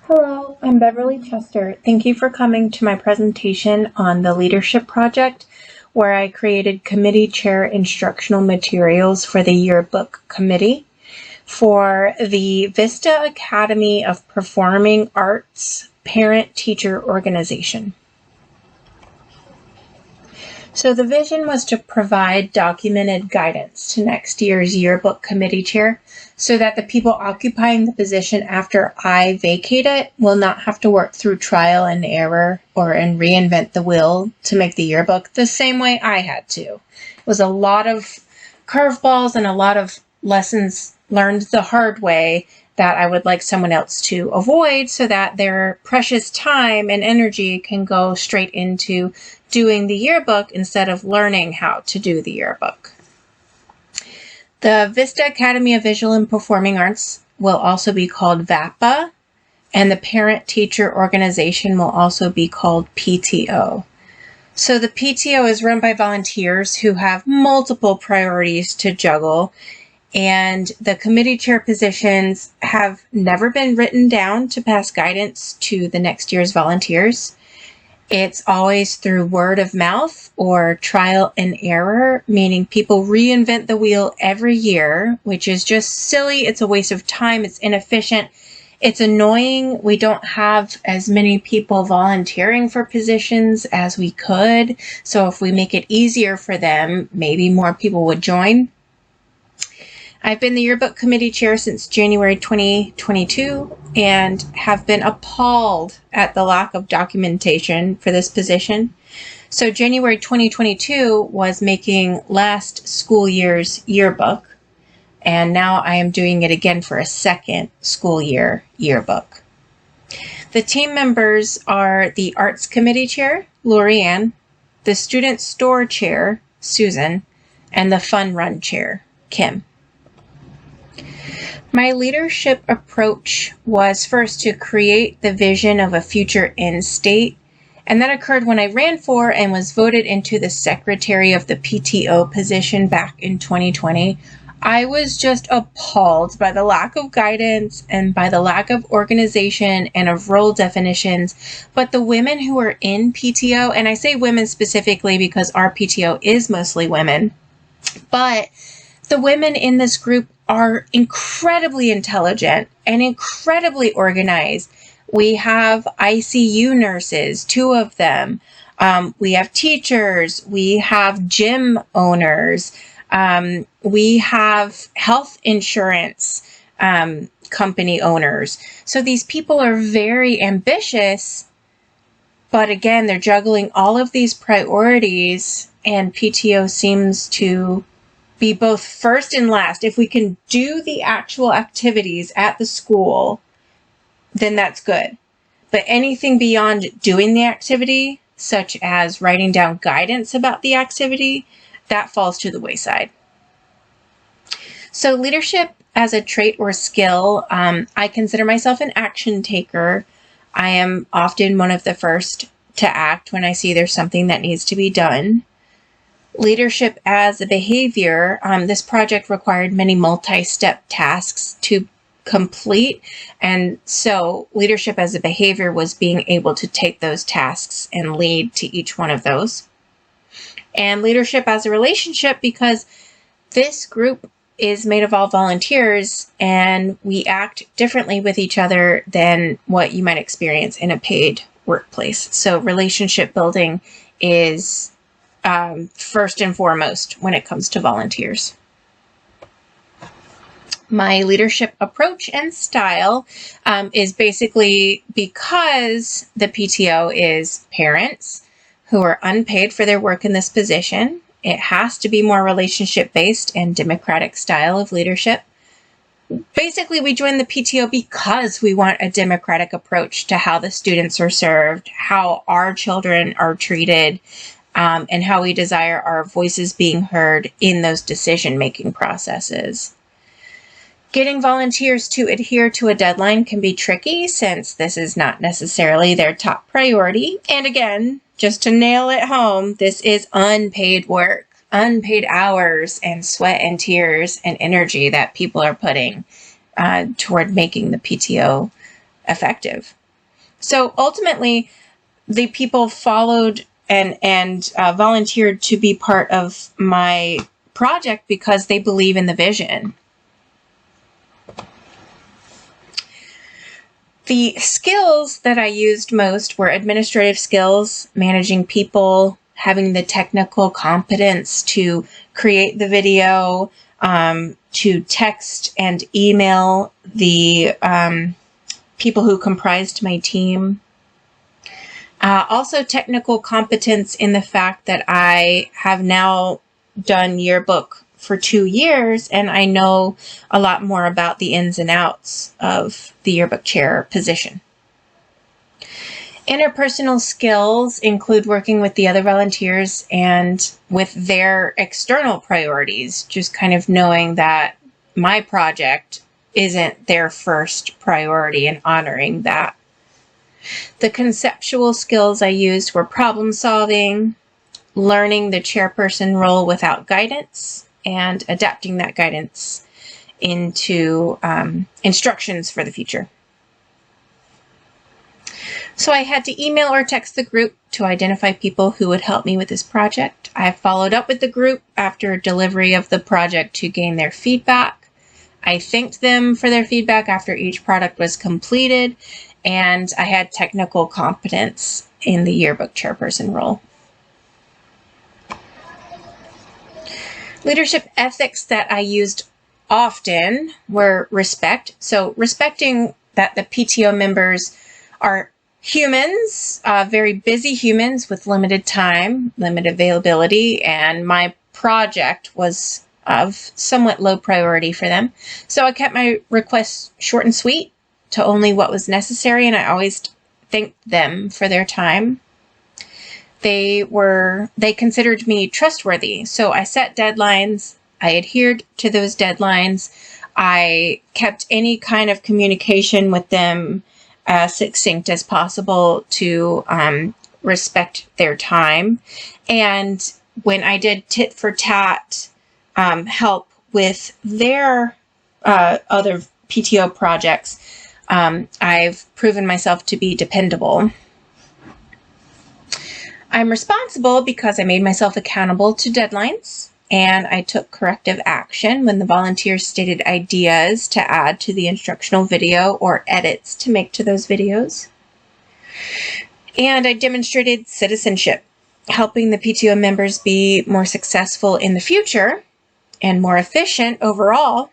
Hello, I'm Beverly Chester. Thank you for coming to my presentation on the Leadership Project, where I created committee chair instructional materials for the yearbook committee for the Vista Academy of Performing Arts parent-teacher organization. So the vision was to provide documented guidance to next year's yearbook committee chair so that the people occupying the position after I vacate it will not have to work through trial and error and reinvent the wheel to make the yearbook the same way I had to. It was a lot of curveballs and a lot of lessons learned the hard way that I would like someone else to avoid so that their precious time and energy can go straight into doing the yearbook instead of learning how to do the yearbook. The Vista Academy of Visual and Performing Arts will also be called VAPA, and the parent-teacher organization will also be called PTO. So the PTO is run by volunteers who have multiple priorities to juggle, and the committee chair positions have never been written down to pass guidance to the next year's volunteers. It's always through word of mouth or trial and error, meaning people reinvent the wheel every year, which is just silly. It's a waste of time. It's inefficient. It's annoying. We don't have as many people volunteering for positions as we could. So if we make it easier for them, maybe more people would join. I've been the yearbook committee chair since January 2022 and have been appalled at the lack of documentation for this position. So January 2022 was making last school year's yearbook, and now I am doing it again for a second school year yearbook. The team members are the arts committee chair, Lorianne, the student store chair, Susan, and the fun run chair, Kim. My leadership approach was first to create the vision of a future end state, and that occurred when I ran for and was voted into the secretary of the PTO position back in 2020. I was just appalled by the lack of guidance and by the lack of organization and of role definitions. But the women who are in PTO, and I say women specifically because our PTO is mostly women, but the women in this group are incredibly intelligent and incredibly organized. We have ICU nurses, 2 of them. We have teachers. We have gym owners. We have health insurance company owners. So these people are very ambitious, but again, they're juggling all of these priorities, and PTO seems to be both first and last. If we can do the actual activities at the school, then that's good. But anything beyond doing the activity, such as writing down guidance about the activity, that falls to the wayside. So leadership as a trait or skill, I consider myself an action taker. I am often one of the first to act when I see there's something that needs to be done. Leadership as a behavior, this project required many multi-step tasks to complete, and so leadership as a behavior was being able to take those tasks and lead to each one of those. And leadership as a relationship, because this group is made of all volunteers and we act differently with each other than what you might experience in a paid workplace. So relationship building is first and foremost when it comes to volunteers. My leadership approach and style is basically because the PTO is parents who are unpaid for their work in this position. It has to be more relationship-based and democratic style of leadership. Basically, we joined the PTO because we want a democratic approach to how the students are served, how our children are treated, and how we desire our voices being heard in those decision-making processes. Getting volunteers to adhere to a deadline can be tricky since this is not necessarily their top priority. And again, just to nail it home, this is unpaid work, unpaid hours and sweat and tears and energy that people are putting toward making the PTO effective. So ultimately, the people followed and volunteered to be part of my project because they believe in the vision. The skills that I used most were administrative skills, managing people, having the technical competence to create the video, to text and email the people who comprised my team. Also technical competence in the fact that I have now done yearbook for 2 years, and I know a lot more about the ins and outs of the yearbook chair position. Interpersonal skills include working with the other volunteers and with their external priorities, just kind of knowing that my project isn't their first priority and honoring that. The conceptual skills I used were problem solving, learning the chairperson role without guidance, and adapting that guidance into instructions for the future. So I had to email or text the group to identify people who would help me with this project. I followed up with the group after delivery of the project to gain their feedback. I thanked them for their feedback after each product was completed, and I had technical competence in the yearbook chairperson role. Leadership ethics that I used often were respect. So respecting that the PTO members are humans, very busy humans with limited time, limited availability, and my project was of somewhat low priority for them. So I kept my requests short and sweet to only what was necessary, and I always thanked them for their time. They considered me trustworthy, so I set deadlines, I adhered to those deadlines, I kept any kind of communication with them as succinct as possible to respect their time. And when I did tit for tat help with their other PTO projects, I've proven myself to be dependable. I'm responsible because I made myself accountable to deadlines, and I took corrective action when the volunteers stated ideas to add to the instructional video or edits to make to those videos. And I demonstrated citizenship, helping the PTO members be more successful in the future and more efficient overall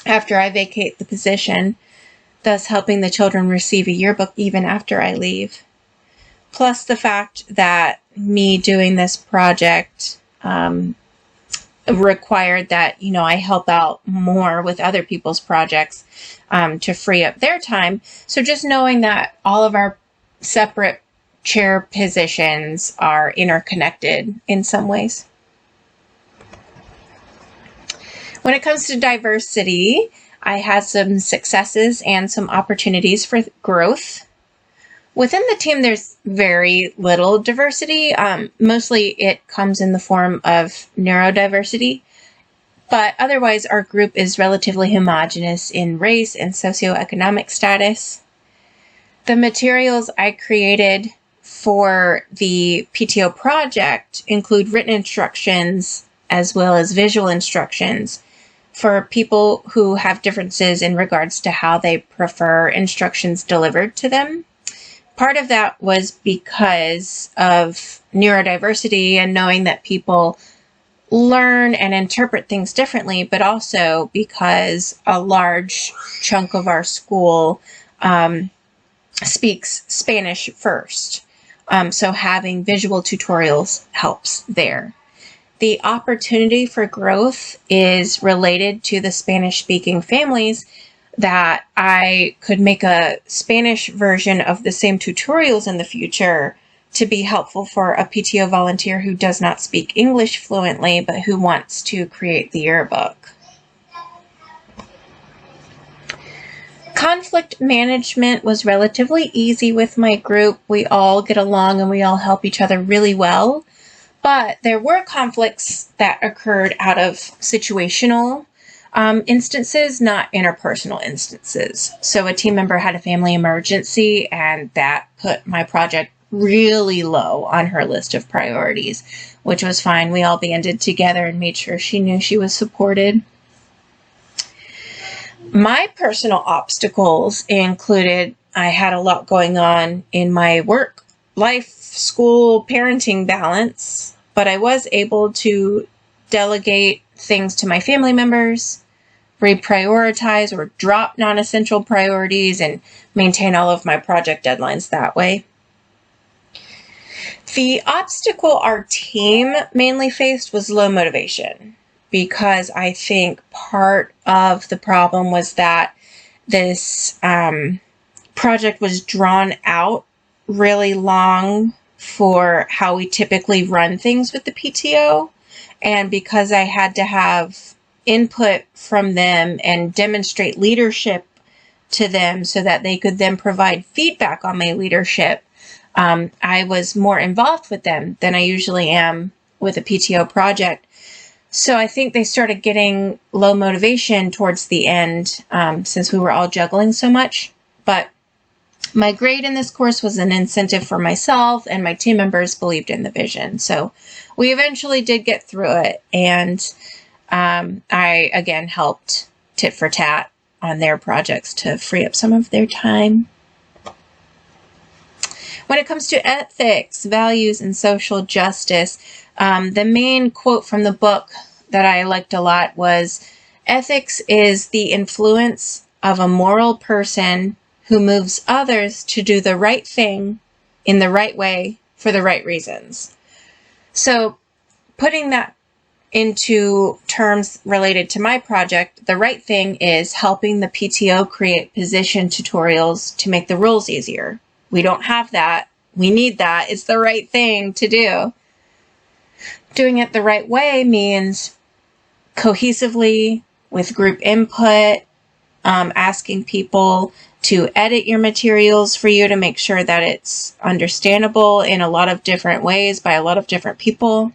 after I vacate the position, thus helping the children receive a yearbook even after I leave. Plus the fact that me doing this project required that, I help out more with other people's projects to free up their time. So just knowing that all of our separate chair positions are interconnected in some ways. When it comes to diversity, I had some successes and some opportunities for growth. Within the team, there's very little diversity. Mostly it comes in the form of neurodiversity, but otherwise our group is relatively homogeneous in race and socioeconomic status. The materials I created for the PTO project include written instructions as well as visual instructions for people who have differences in regards to how they prefer instructions delivered to them. Part of that was because of neurodiversity and knowing that people learn and interpret things differently, but also because a large chunk of our school speaks Spanish first. So having visual tutorials helps there. The opportunity for growth is related to the Spanish-speaking families, that I could make a Spanish version of the same tutorials in the future to be helpful for a PTO volunteer who does not speak English fluently, but who wants to create the yearbook. Conflict management was relatively easy with my group. We all get along and we all help each other really well, but there were conflicts that occurred out of situational instances, not interpersonal instances. So a team member had a family emergency, and that put my project really low on her list of priorities, which was fine. We all banded together and made sure she knew she was supported. My personal obstacles included I had a lot going on in my work, life, school, parenting balance, but I was able to delegate things to my family members, reprioritize or drop non-essential priorities, and maintain all of my project deadlines that way. The obstacle our team mainly faced was low motivation, because I think part of the problem was that this project was drawn out really long for how we typically run things with the PTO. And because I had to have input from them and demonstrate leadership to them so that they could then provide feedback on my leadership, I was more involved with them than I usually am with a PTO project. So I think they started getting low motivation towards the end, since we were all juggling so much. But my grade in this course was an incentive for myself, and my team members believed in the vision. So we eventually did get through it, and I, again, helped tit for tat on their projects to free up some of their time. When it comes to ethics, values, and social justice, the main quote from the book that I liked a lot was, "Ethics is the influence of a moral person who moves others to do the right thing in the right way for the right reasons." So putting that into terms related to my project, the right thing is helping the PTO create position tutorials to make the rules easier. We don't have that. We need that. It's the right thing to do. Doing it the right way means cohesively with group input, asking people to edit your materials for you to make sure that it's understandable in a lot of different ways by a lot of different people,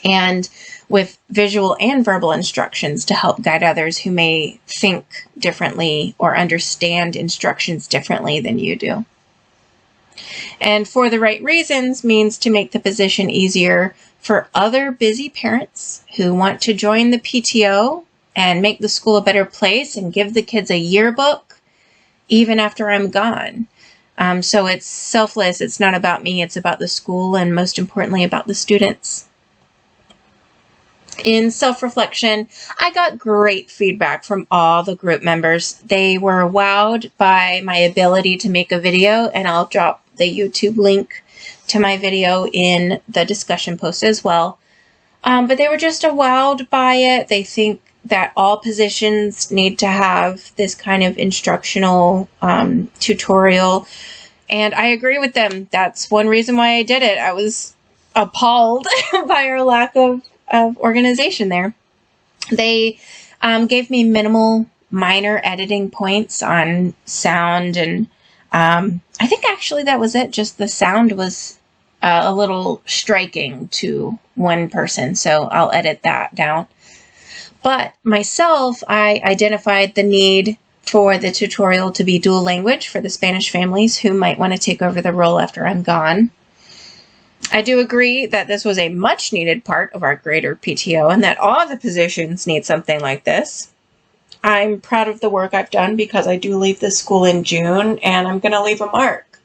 and with visual and verbal instructions to help guide others who may think differently or understand instructions differently than you do. And for the right reasons means to make the position easier for other busy parents who want to join the PTO and make the school a better place and give the kids a yearbook even after I'm gone. So it's selfless. It's not about me. It's about the school, and most importantly, about the students. In self-reflection, I got great feedback from all the group members. They were wowed by my ability to make a video, and I'll drop the YouTube link to my video in the discussion post as well. But they were just wowed by it. They think that all positions need to have this kind of instructional tutorial. And I agree with them. That's one reason why I did it. I was appalled by our lack of organization there. They gave me minimal, minor editing points on sound, and I think actually that was it. Just the sound was a little striking to one person, so I'll edit that down. But myself, I identified the need for the tutorial to be dual language for the Spanish families who might want to take over the role after I'm gone. I do agree that this was a much needed part of our greater PTO and that all the positions need something like this. I'm proud of the work I've done because I do leave this school in June, and I'm going to leave a mark.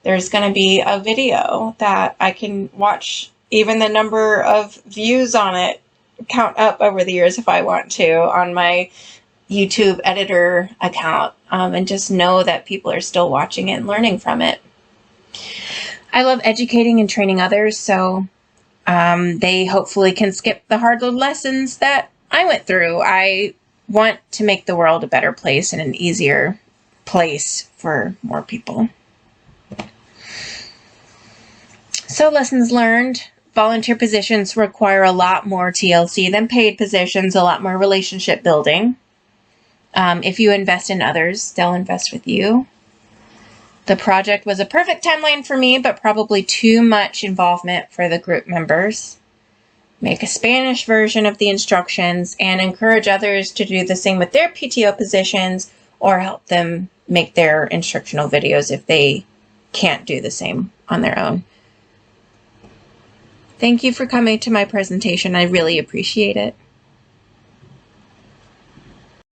There's going to be a video that I can watch, even the number of views on it count up over the years if I want to, on my YouTube editor account, and just know that people are still watching it and learning from it. I love educating and training others, so they hopefully can skip the hard lessons that I went through. I want to make the world a better place and an easier place for more people. So lessons learned. Volunteer positions require a lot more TLC than paid positions, a lot more relationship building. If you invest in others, they'll invest with you. The project was a perfect timeline for me, but probably too much involvement for the group members. make a Spanish version of the instructions, and encourage others to do the same with their PTO positions, or help them make their instructional videos if they can't do the same on their own. Thank you for coming to my presentation. I really appreciate it.